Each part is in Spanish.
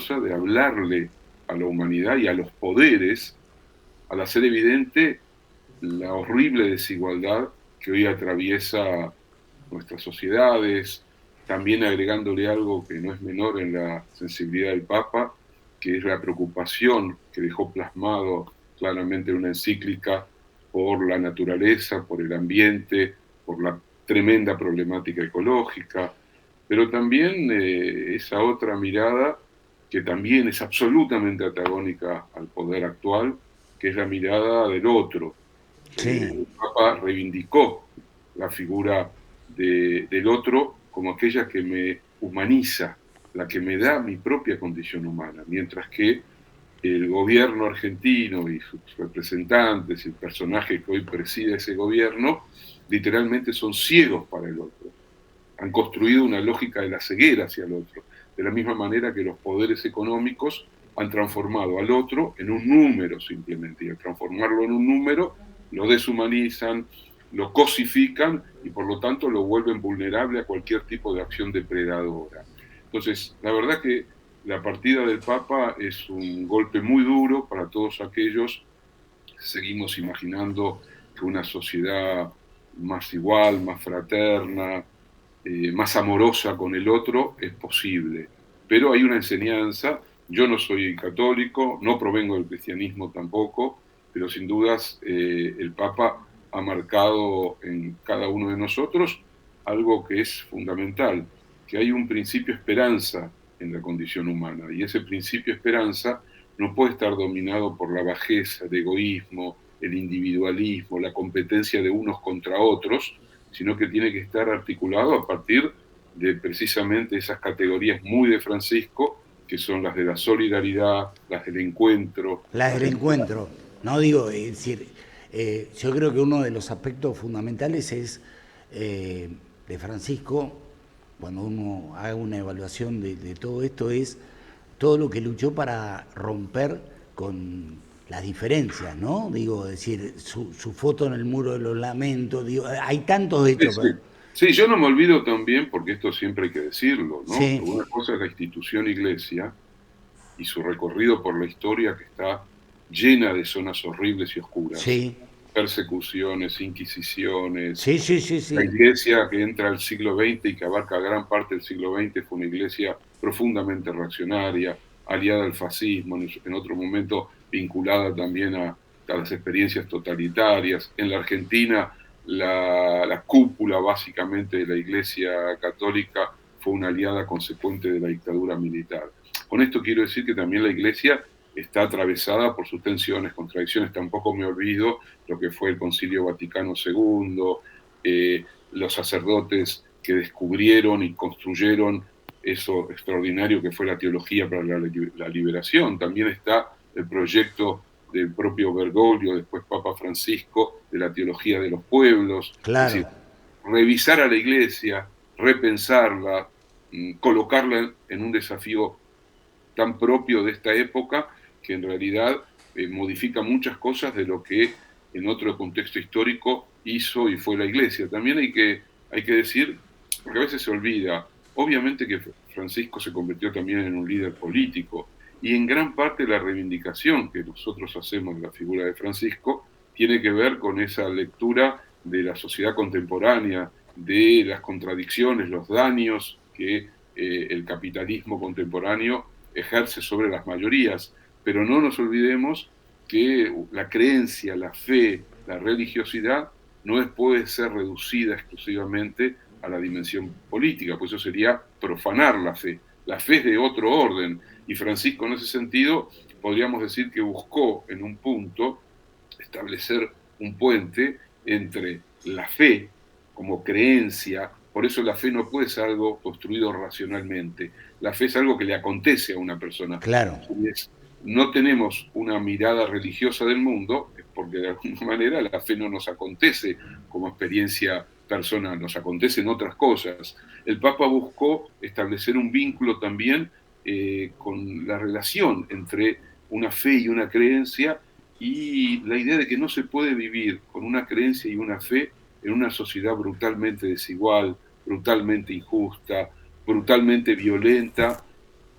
religiosa de hablarle a la humanidad y a los poderes al hacer evidente la horrible desigualdad que hoy atraviesa nuestras sociedades, también agregándole algo que no es menor en la sensibilidad del Papa, que es la preocupación que dejó plasmado claramente en una encíclica por la naturaleza, por el ambiente, por la tremenda problemática ecológica, pero también esa otra mirada que también es absolutamente antagónica al poder actual, que es la mirada del otro. Sí, El Papa reivindicó la figura del otro como aquella que me humaniza, la que me da mi propia condición humana, mientras que el gobierno argentino y sus representantes y el personaje que hoy preside ese gobierno literalmente son ciegos para el otro. Han construido una lógica de la ceguera hacia el otro, de la misma manera que los poderes económicos han transformado al otro en un número simplemente, y al transformarlo en un número lo deshumanizan, lo cosifican y por lo tanto lo vuelven vulnerable a cualquier tipo de acción depredadora. Entonces, la verdad que la partida del Papa es un golpe muy duro para todos aquellos que seguimos imaginando que una sociedad más igual, más fraterna, más amorosa con el otro es posible. Pero hay una enseñanza, yo no soy católico, no provengo del cristianismo tampoco, pero sin dudas el Papa ha marcado en cada uno de nosotros algo que es fundamental, que hay un principio esperanza en la condición humana, y ese principio esperanza no puede estar dominado por la bajeza, el egoísmo, el individualismo, la competencia de unos contra otros, sino que tiene que estar articulado a partir de precisamente esas categorías muy de Francisco, que son las de la solidaridad, las del encuentro, las las del del... encuentro. No digo, es decir, yo creo que uno de los aspectos fundamentales es de Francisco, cuando uno haga una evaluación de todo esto, es todo lo que luchó para romper con las diferencias, ¿no? Digo, decir, su foto en el muro de los lamentos, digo, hay tantos Sí, hechos. sí. Sí, yo no me olvido también, porque esto siempre hay que decirlo, ¿no? Sí, Una cosa es la institución iglesia y su recorrido por la historia que está llena de zonas horribles y oscuras, sí, persecuciones, inquisiciones. sí, sí, sí, La sí, iglesia que entra al siglo XX y que abarca gran parte del siglo XX fue una iglesia profundamente reaccionaria, aliada al fascismo, en otro momento vinculada también a las experiencias totalitarias. En la Argentina, la cúpula básicamente de la iglesia católica fue una aliada consecuente de la dictadura militar. Con esto quiero decir que también la iglesia está atravesada por sus tensiones, contradicciones. Tampoco me olvido lo que fue el Concilio Vaticano II, los sacerdotes que descubrieron y construyeron eso extraordinario que fue la teología para la liberación. También está el proyecto del propio Bergoglio, después Papa Francisco, de la teología de los pueblos. Es claro. decir, revisar a la iglesia, repensarla, colocarla en un desafío tan propio de esta época que en realidad modifica muchas cosas de lo que en otro contexto histórico hizo y fue la iglesia. También hay que decir, porque a veces se olvida, obviamente que Francisco se convirtió también en un líder político y en gran parte la reivindicación que nosotros hacemos de la figura de Francisco tiene que ver con esa lectura de la sociedad contemporánea, de las contradicciones, los daños que el capitalismo contemporáneo ejerce sobre las mayorías, pero no nos olvidemos que la creencia, la fe, la religiosidad no puede ser reducida exclusivamente a la dimensión política, pues eso sería profanar la fe. La fe es de otro orden y Francisco en ese sentido podríamos decir que buscó en un punto establecer un puente entre la fe como creencia, por eso la fe no puede ser algo construido racionalmente, la fe es algo que le acontece a una persona. Claro, No tenemos una mirada religiosa del mundo, es porque de alguna manera la fe no nos acontece como experiencia personal, nos acontecen otras cosas. El Papa buscó establecer un vínculo también con la relación entre una fe y una creencia y la idea de que no se puede vivir con una creencia y una fe en una sociedad brutalmente desigual, brutalmente injusta, brutalmente violenta,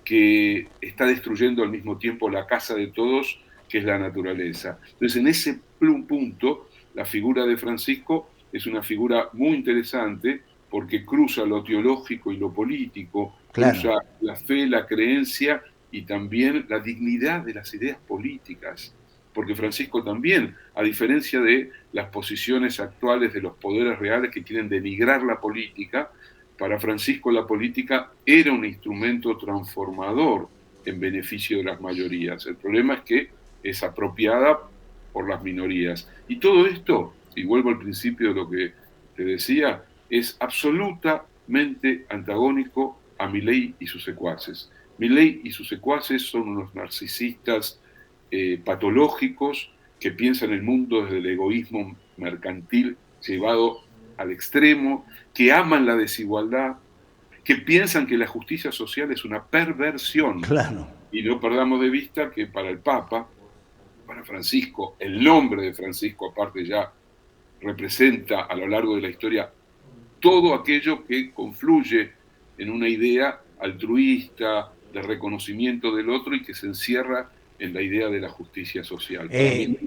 que está destruyendo al mismo tiempo la casa de todos, que es la naturaleza. Entonces, en ese punto, la figura de Francisco es una figura muy interesante porque cruza lo teológico y lo político, Claro. cruza la fe, la creencia y también la dignidad de las ideas políticas. Porque Francisco también, a diferencia de las posiciones actuales de los poderes reales que quieren denigrar la política, para Francisco la política era un instrumento transformador en beneficio de las mayorías. El problema es que es apropiada por las minorías. Y todo esto, y vuelvo al principio de lo que te decía, es absolutamente antagónico a Milei y sus secuaces. Milei y sus secuaces son unos narcisistas patológicos que piensan el mundo desde el egoísmo mercantil llevado al extremo, que aman la desigualdad, que piensan que la justicia social es una perversión. Claro. Y no perdamos de vista que para el Papa, para Francisco, el nombre de Francisco aparte ya representa a lo largo de la historia todo aquello que confluye en una idea altruista, de reconocimiento del otro y que se encierra en la idea de la justicia social. Para mí,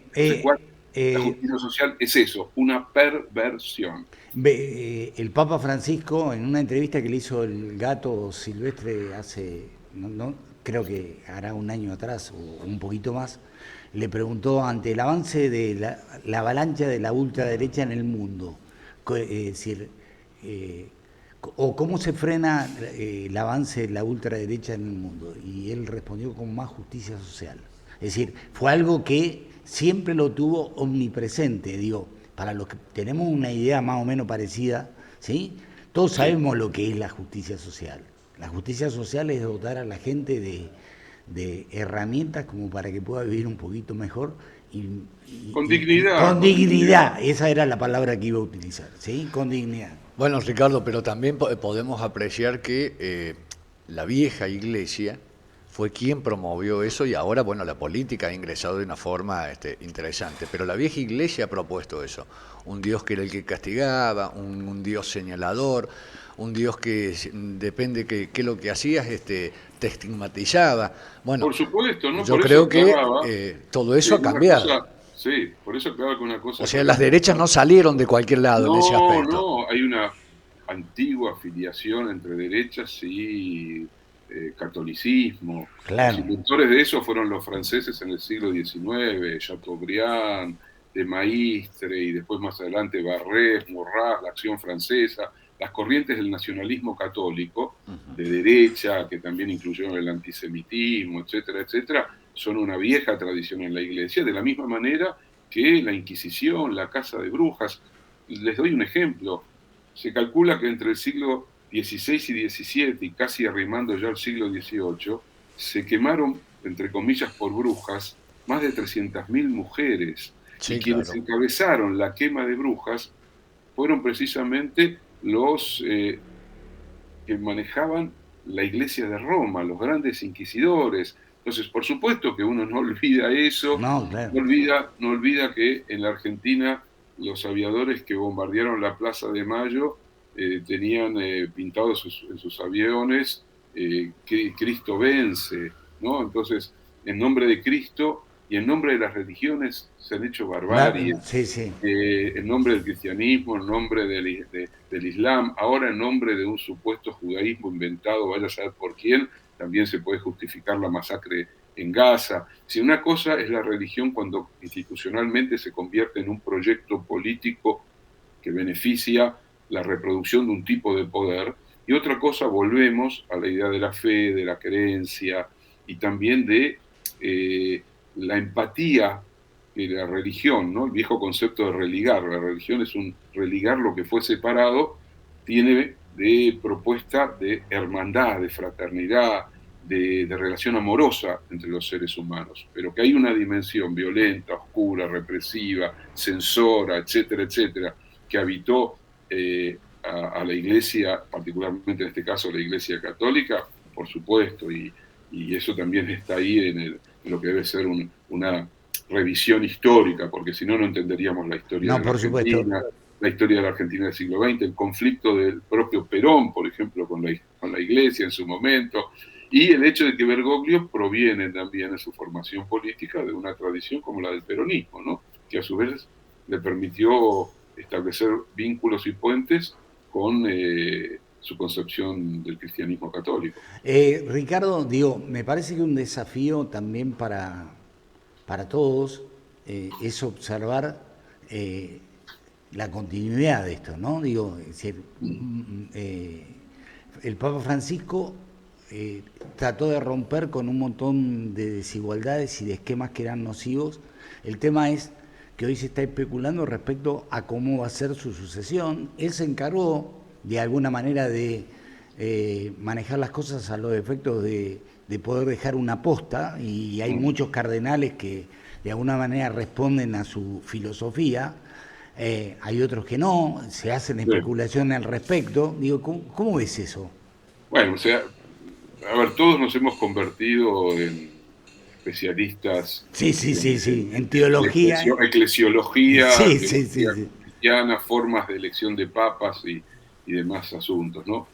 la justicia social es eso, una perversión. El Papa Francisco, en una entrevista que le hizo el Gato Silvestre hace, creo que hará un año atrás o un poquito más, le preguntó ante el avance de la avalancha de la ultraderecha en el mundo, es decir, o cómo se frena el avance de la ultraderecha en el mundo. Y él respondió con más justicia social. Es decir, fue algo que siempre lo tuvo omnipresente, digo, para los que tenemos una idea más o menos parecida, ¿sí? Todos sabemos lo que es la justicia social. La justicia social es dotar a la gente de herramientas como para que pueda vivir un poquito mejor con dignidad. Con dignidad, esa era la palabra que iba a utilizar, ¿sí? Con dignidad. Bueno, Ricardo, pero también podemos apreciar que la vieja iglesia fue quien promovió eso y ahora, bueno, la política ha ingresado de una forma interesante, pero la vieja iglesia ha propuesto eso, un Dios que era el que castigaba, un Dios señalador, un Dios que depende que lo que hacías te estigmatizaba. Bueno, por supuesto, ¿no? Yo por creo eso que todo eso ha cambiado. Sí, por eso acaba con una cosa. O sea, las derechas no salieron de cualquier lado en ese aspecto. No, hay una antigua afiliación entre derechas y catolicismo. Claro. Los inventores de eso fueron los franceses en el siglo XIX, Chateaubriand, de Maistre y después más adelante Barrés, Maurras, la Acción Francesa, las corrientes del nacionalismo católico de derecha, que también incluyeron el antisemitismo, etcétera, etcétera, son una vieja tradición en la Iglesia, de la misma manera que la Inquisición, la caza de brujas. Les doy un ejemplo. Se calcula que entre el siglo XVI y XVII, y casi arrimando ya al siglo XVIII, se quemaron, entre comillas, por brujas, más de 300.000 mujeres. Sí, y quienes claro. encabezaron la quema de brujas fueron precisamente los que manejaban la Iglesia de Roma, los grandes inquisidores. Entonces, por supuesto que uno no olvida eso, No, claro. no olvida que en la Argentina los aviadores que bombardearon la Plaza de Mayo tenían pintados en sus aviones que Cristo vence, ¿no? Entonces, en nombre de Cristo y en nombre de las religiones se han hecho barbaries. Sí, sí. En nombre del cristianismo, en nombre del Islam, ahora en nombre de un supuesto judaísmo inventado, vaya a saber por quién, también se puede justificar la masacre en Gaza. Si una cosa es la religión cuando institucionalmente se convierte en un proyecto político que beneficia la reproducción de un tipo de poder, y otra cosa, volvemos a la idea de la fe, de la creencia y también de la empatía que la religión, ¿no? El viejo concepto de religar. La religión es un religar lo que fue separado, tiene de propuesta de hermandad, de fraternidad, de relación amorosa entre los seres humanos, pero que hay una dimensión violenta, oscura, represiva, censora, etcétera, etcétera, que habitó a la Iglesia, particularmente en este caso la Iglesia Católica, por supuesto, y eso también está ahí en lo que debe ser una revisión histórica, porque si no, no entenderíamos la historia de la Argentina, la historia de la Argentina del siglo XX, el conflicto del propio Perón, por ejemplo, con la Iglesia en su momento. Y el hecho de que Bergoglio proviene también en su formación política de una tradición como la del peronismo, ¿no? Que a su vez le permitió establecer vínculos y puentes con su concepción del cristianismo católico. Ricardo, digo, me parece que un desafío también para todos es observar la continuidad de esto, ¿no? Digo, es decir, el Papa Francisco trató de romper con un montón de desigualdades y de esquemas que eran nocivos. El tema es que hoy se está especulando respecto a cómo va a ser su sucesión. Él se encargó de alguna manera de manejar las cosas a los efectos de poder dejar una posta, y hay muchos cardenales que de alguna manera responden a su filosofía. Hay otros que no, se hacen especulaciones al respecto. Digo, ¿cómo ves eso? Bueno, o sea, a ver, todos nos hemos convertido en especialistas Sí, sí, sí, sí, en en teología. eclesiología, Sí, sí, sí, teología sí. cristiana, formas de elección de papas y demás asuntos, ¿no?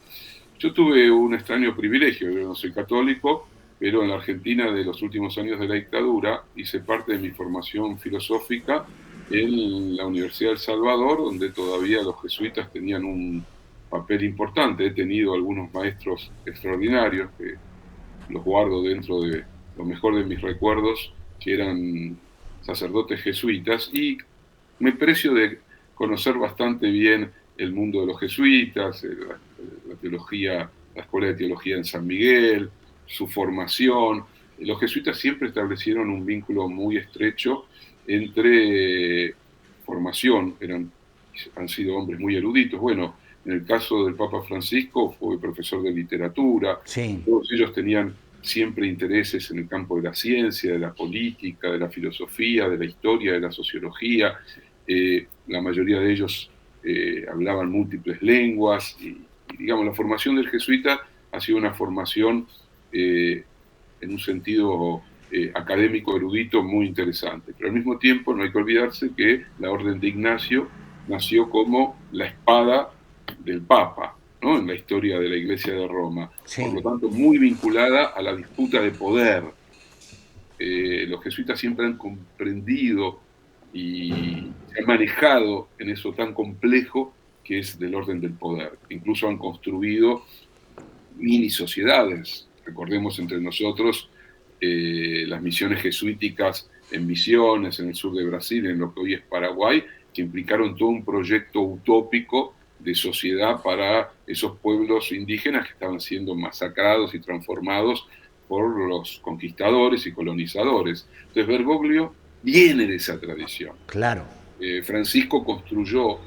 Yo tuve un extraño privilegio, yo no soy católico, pero en la Argentina de los últimos años de la dictadura hice parte de mi formación filosófica en la Universidad del Salvador, donde todavía los jesuitas tenían un papel importante. He tenido algunos maestros extraordinarios que los guardo dentro de lo mejor de mis recuerdos, que eran sacerdotes jesuitas, y me precio de conocer bastante bien el mundo de los jesuitas, la teología, la escuela de teología en San Miguel, su formación. Los jesuitas siempre establecieron un vínculo muy estrecho entre formación, han sido hombres muy eruditos. Bueno, en el caso del Papa Francisco fue profesor de literatura, Sí. todos ellos tenían siempre intereses en el campo de la ciencia, de la política, de la filosofía, de la historia, de la sociología. La mayoría de ellos hablaban múltiples lenguas y, digamos, la formación del jesuita ha sido una formación en un sentido académico, erudito, muy interesante. Pero al mismo tiempo no hay que olvidarse que la Orden de Ignacio nació como la espada del Papa, ¿no? En la historia de la Iglesia de Roma. Por lo Sí, tanto, muy vinculada a la disputa de poder. Los jesuitas siempre han comprendido y se han manejado en eso tan complejo que es del orden del poder. Incluso han construido mini sociedades. Recordemos entre nosotros las misiones jesuíticas en Misiones, en el sur de Brasil, en lo que hoy es Paraguay, que implicaron todo un proyecto utópico de sociedad para esos pueblos indígenas que estaban siendo masacrados y transformados por los conquistadores y colonizadores. Entonces Bergoglio viene de esa tradición. claro. Francisco construyó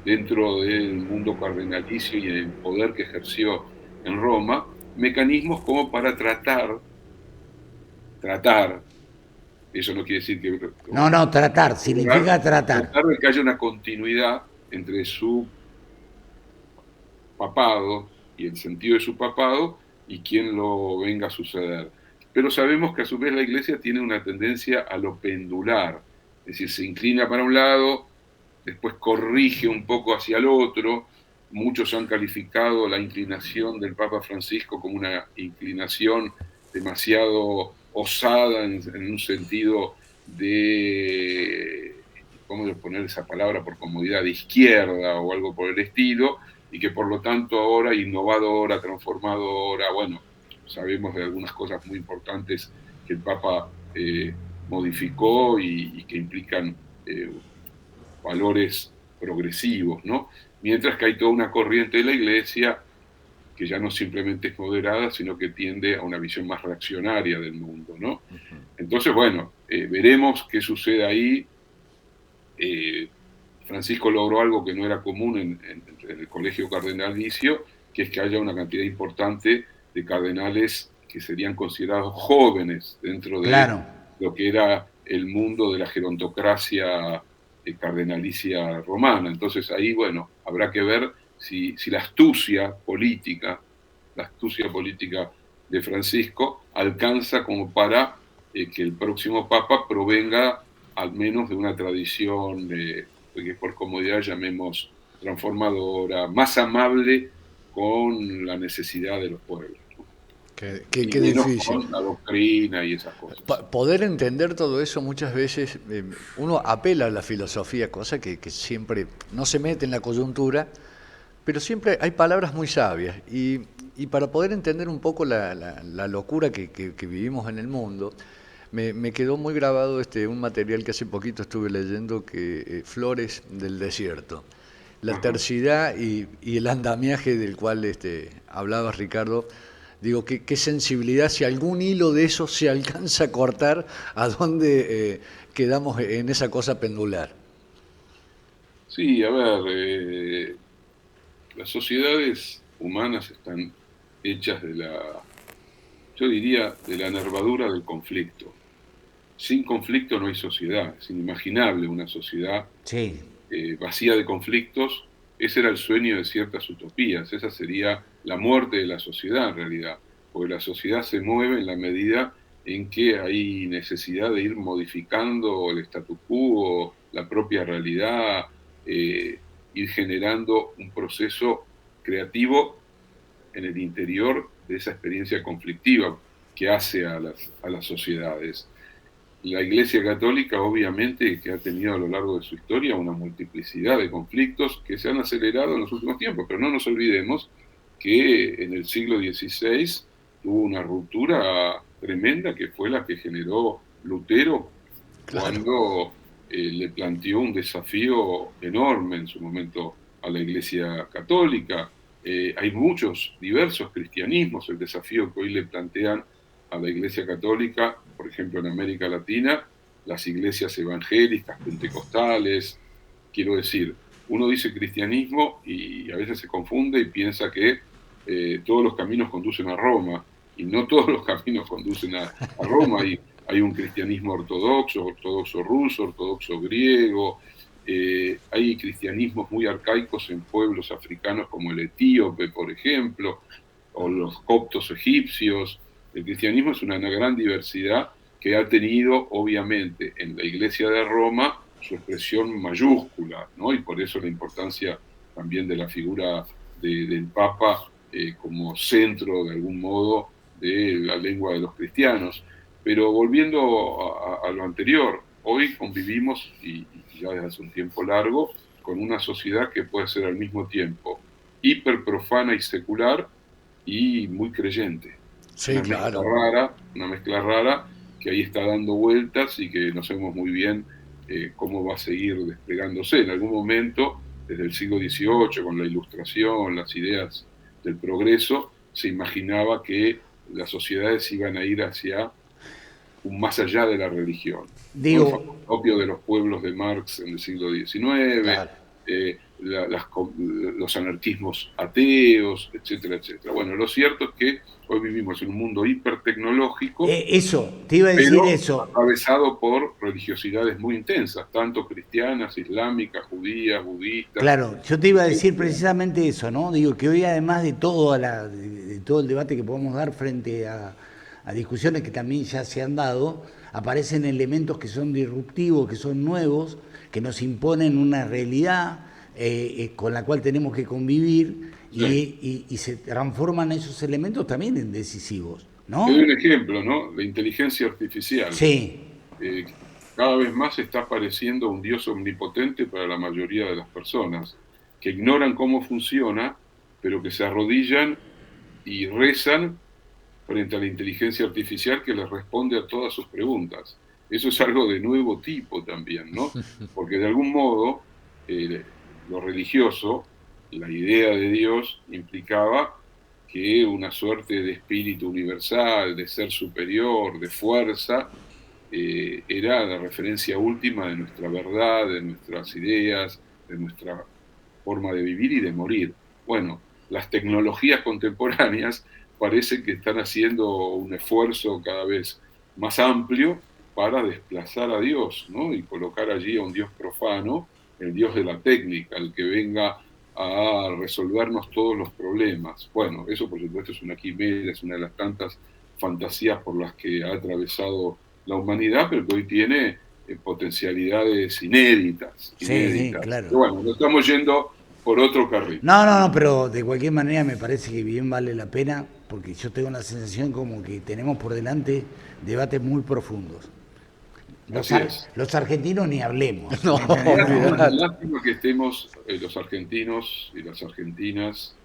dentro del mundo cardenalicio y el poder que ejerció en Roma mecanismos como para tratar, eso no quiere decir que No, no, tratar, lograr, significa tratar. tratar de que haya una continuidad entre su papado y el sentido de su papado y quién lo venga a suceder. Pero sabemos que a su vez la Iglesia tiene una tendencia a lo pendular, es decir, se inclina para un lado, después corrige un poco hacia el otro. Muchos han calificado la inclinación del Papa Francisco como una inclinación demasiado osada en un sentido de, ¿cómo poner esa palabra por comodidad?, de izquierda o algo por el estilo, y que por lo tanto ahora innovadora, transformadora. Bueno, sabemos de algunas cosas muy importantes que el Papa modificó y que implican valores progresivos, ¿no? Mientras que hay toda una corriente de la Iglesia que ya no simplemente es moderada, sino que tiende a una visión más reaccionaria del mundo, ¿no? Entonces, bueno, veremos qué sucede ahí. Francisco logró algo que no era común en el colegio cardenalicio, que es que haya una cantidad importante de cardenales que serían considerados jóvenes dentro de Claro. lo que era el mundo de la gerontocracia cardenalicia romana. Entonces ahí, bueno, habrá que ver si la astucia política de Francisco alcanza como para que el próximo papa provenga al menos de una tradición que por comodidad llamemos transformadora, más amable con la necesidad de los pueblos, ¿no? Qué menos difícil. con la doctrina y esas cosas. Poder entender todo eso muchas veces, uno apela a la filosofía, cosa que siempre no se mete en la coyuntura, pero siempre hay palabras muy sabias. Y para poder entender un poco la locura que vivimos en el mundo, me quedó muy grabado un material que hace poquito estuve leyendo, que Flores del Desierto. La Ajá. tercidad y el andamiaje del cual hablabas, Ricardo. Digo, qué sensibilidad, si algún hilo de eso se alcanza a cortar, a dónde quedamos en esa cosa pendular. Sí, a ver, las sociedades humanas están hechas yo diría, de la nervadura del conflicto. Sin conflicto no hay sociedad. Es inimaginable una sociedad Sí, vacía de conflictos. Ese era el sueño de ciertas utopías. Esa sería la muerte de la sociedad en realidad. Porque la sociedad se mueve en la medida en que hay necesidad de ir modificando el statu quo, la propia realidad, ir generando un proceso creativo en el interior de esa experiencia conflictiva que hace a las sociedades. La Iglesia Católica, obviamente, que ha tenido a lo largo de su historia una multiplicidad de conflictos que se han acelerado en los últimos tiempos, pero no nos olvidemos que en el siglo XVI hubo una ruptura tremenda que fue la que generó Lutero Claro. cuando le planteó un desafío enorme en su momento a la Iglesia Católica. Hay muchos, diversos cristianismos. El desafío que hoy le plantean a la Iglesia Católica, por ejemplo en América Latina, las iglesias evangélicas, pentecostales, quiero decir, uno dice cristianismo y a veces se confunde y piensa que todos los caminos conducen a Roma, y no todos los caminos conducen a Roma. Hay un cristianismo ortodoxo, ortodoxo ruso, ortodoxo griego, hay cristianismos muy arcaicos en pueblos africanos como el etíope, por ejemplo, o los coptos egipcios. El cristianismo es una gran diversidad que ha tenido, obviamente, en la Iglesia de Roma su expresión mayúscula, ¿no? Y por eso la importancia también de la figura del Papa como centro, de algún modo, de la lengua de los cristianos. Pero volviendo a lo anterior, hoy convivimos, y ya desde hace un tiempo largo, con una sociedad que puede ser al mismo tiempo hiperprofana y secular y muy creyente. Sí, claro. Una mezcla rara que ahí está dando vueltas y que no sabemos muy bien cómo va a seguir desplegándose. En algún momento, desde el siglo XVIII, con la Ilustración, las ideas del progreso, se imaginaba que las sociedades iban a ir hacia un más allá de la religión, ¿no? El digo, opio de los pueblos de Marx en el siglo XIX, Claro. los anarquismos ateos, etcétera, etcétera. Bueno, lo cierto es que hoy vivimos en un mundo hipertecnológico, eso, te iba a decir pero eso. atravesado por religiosidades muy intensas, tanto cristianas, islámicas, judías, budistas, Claro, yo te iba a decir etcétera. precisamente eso, ¿no? Digo que hoy además de todo el debate que podemos dar frente a discusiones que también ya se han dado, aparecen elementos que son disruptivos, que son nuevos, que nos imponen una realidad con la cual tenemos que convivir Sí. y se transforman esos elementos también en decisivos, Te doy un ¿no? ejemplo, ¿no? La inteligencia artificial. Sí, eh, Cada vez más está apareciendo un Dios omnipotente para la mayoría de las personas, que ignoran cómo funciona, pero que se arrodillan y rezan frente a la inteligencia artificial que les responde a todas sus preguntas. Eso es algo de nuevo tipo también, ¿no? Porque de algún modo eh, lo religioso, la idea de Dios implicaba que una suerte de espíritu universal, de ser superior, de fuerza, era la referencia última de nuestra verdad, de nuestras ideas, de nuestra forma de vivir y de morir. Bueno, las tecnologías contemporáneas parece que están haciendo un esfuerzo cada vez más amplio para desplazar a Dios, ¿no? Y colocar allí a un Dios profano, el Dios de la técnica, el que venga a resolvernos todos los problemas. Bueno, eso por supuesto es una quimera, es una de las tantas fantasías por las que ha atravesado la humanidad, pero que hoy tiene potencialidades inéditas, sí, sí, inéditas. claro. Pero bueno, nos estamos yendo por otro carril. No, pero de cualquier manera me parece que bien vale la pena, porque yo tengo la sensación como que tenemos por delante debates muy profundos. Así es. Los argentinos ni hablemos. No, ¿Me entendés? olvidate. Lástima que estemos los argentinos y las argentinas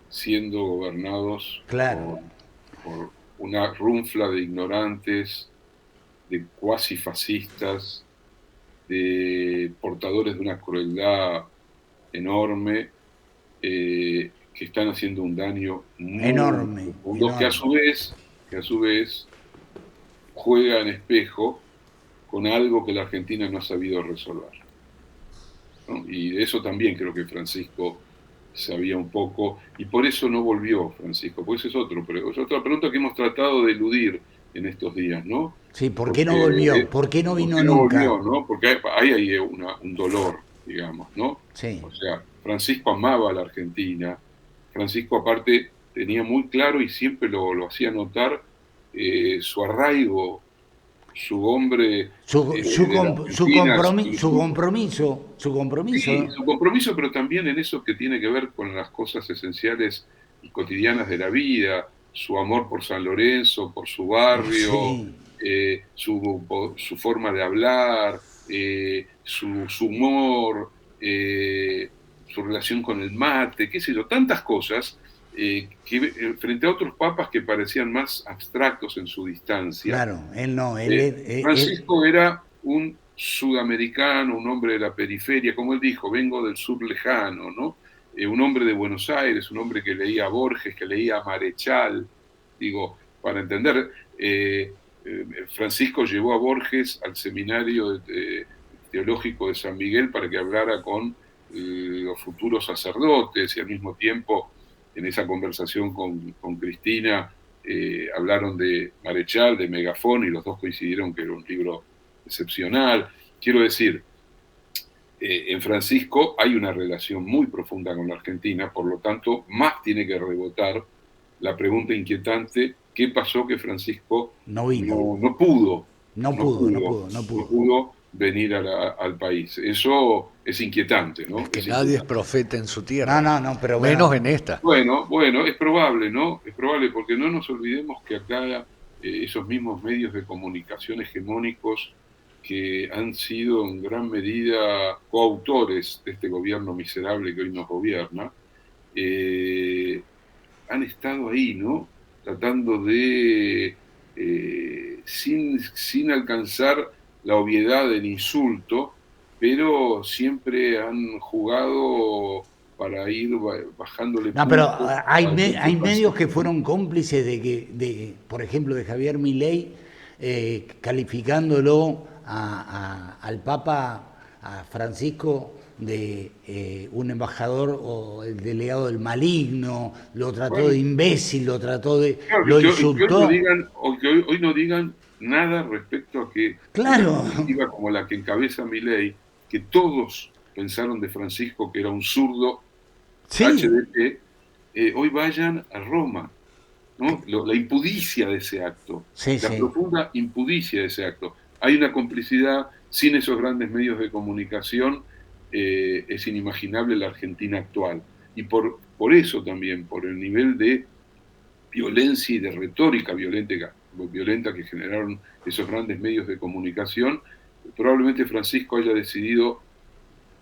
siendo gobernados Claro, por una runfla de ignorantes, de cuasi fascistas, de portadores de una crueldad enorme, que están haciendo un daño muy enorme, profundo, enorme. que a su vez juega en espejo con algo que la Argentina no ha sabido resolver, ¿no? Y de eso también creo que Francisco sabía un poco, y por eso no volvió Francisco, pues es otra pregunta que hemos tratado de eludir en estos días, ¿no? Sí, ¿por qué no Porque, volvió? ¿Por qué no ¿por vino qué no nunca? volvió, no? Porque hay un dolor, digamos, ¿no? Sí, O sea, Francisco amaba a la Argentina, Francisco aparte tenía muy claro y siempre lo hacía notar, su arraigo, su hombre de la Argentina, su sí, compromiso. su compromiso, pero también en eso que tiene que ver con las cosas esenciales y cotidianas de la vida, su amor por San Lorenzo, por su barrio, Sí, su forma de hablar, su humor, su relación con el mate, qué sé yo, tantas cosas que frente a otros papas que parecían más abstractos en su distancia. claro, él no, Francisco era un sudamericano, un hombre de la periferia, como él dijo, vengo del sur lejano, ¿no? Un hombre de Buenos Aires, un hombre que leía a Borges, que leía a Marechal, digo, para entender, Francisco llevó a Borges al seminario teológico de San Miguel para que hablara con los futuros sacerdotes y al mismo tiempo en esa conversación con Cristina hablaron de Marechal, de Megafón, y los dos coincidieron que era un libro excepcional. Quiero decir, en Francisco hay una relación muy profunda con la Argentina, por lo tanto, más tiene que rebotar la pregunta inquietante, ¿qué pasó que Francisco no vino. no pudo, No no pudo, no pudo, pudo, no no pudo. pudo venir al país? Eso es inquietante, Es ¿no? que Es nadie es inquietante. profeta en su tierra, No, pero menos bueno, en esta. Bueno, es probable, ¿no? Es probable porque no nos olvidemos que acá esos mismos medios de comunicación hegemónicos que han sido en gran medida coautores de este gobierno miserable que hoy nos gobierna, eh, han estado ahí, ¿no? Tratando de, sin alcanzar la obviedad del insulto, pero siempre han jugado para ir bajándole no, pero puntos al hay propio medios que Francisco, ¿no? fueron cómplices por ejemplo, de Javier Milei, calificándolo al Papa, a Francisco, de un embajador o el delegado del maligno, lo trató de Bueno, imbécil, claro, lo que hoy no insultó. digan, o que hoy no digan nada respecto a que una Claro, comitiva como la que encabeza Milei, que todos pensaron de Francisco que era un zurdo sí, HDP, hoy vayan a Roma, ¿no? La impudicia de ese acto, sí, la sí. profunda impudicia de ese acto. Hay una complicidad, sin esos grandes medios de comunicación, es inimaginable la Argentina actual. Y por eso también, por el nivel de violencia y de retórica violenta que generaron esos grandes medios de comunicación, probablemente Francisco haya decidido,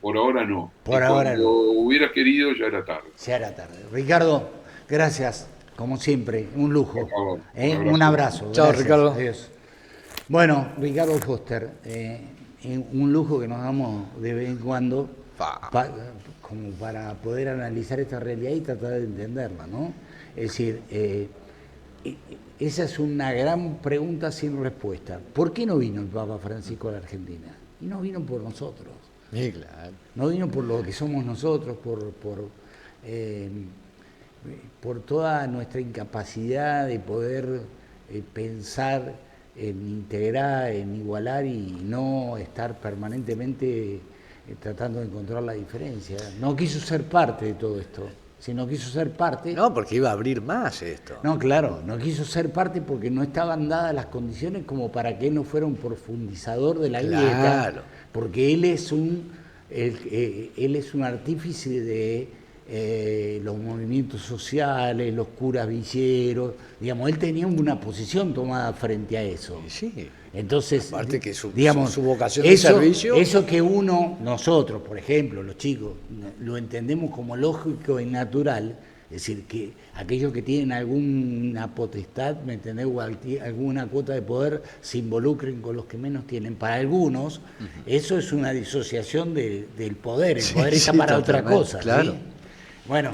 por ahora no. Y Por ahora cuando no. hubiera querido, ya era tarde. Ya era tarde. Ricardo, gracias, como siempre, un Por lujo. favor, un ¿Eh? Un abrazo. abrazo, Chao, gracias. Ricardo. Adiós. Bueno, Ricardo Foster, un lujo que nos damos de vez en cuando, Pa. como para poder analizar esta realidad y tratar de entenderla, ¿no? Es decir, esa es una gran pregunta sin respuesta. ¿Por qué no vino el Papa Francisco a la Argentina? Y no vino por nosotros. Sí, claro. No vino por lo que somos nosotros, por toda nuestra incapacidad de poder pensar en integrar, en igualar y no estar permanentemente tratando de encontrar la diferencia. No quiso ser parte de todo esto. Si no quiso ser parte, No, porque iba a abrir más esto. no, claro, no quiso ser parte porque no estaban dadas las condiciones como para que él no fuera un profundizador de la grieta, Claro. porque él es un él es un artífice de los movimientos sociales, los curas villeros, digamos, él tenía una posición tomada frente a eso. Sí. Entonces, Aparte que su vocación eso, de servicio... Eso que nosotros, por ejemplo, los chicos, lo entendemos como lógico y natural, es decir, que aquellos que tienen alguna potestad, ¿me entendés? O alguna cuota de poder, se involucren con los que menos tienen. Para algunos, eso es una disociación del poder. El poder está para otra cosa. Claro. ¿Sí? Bueno.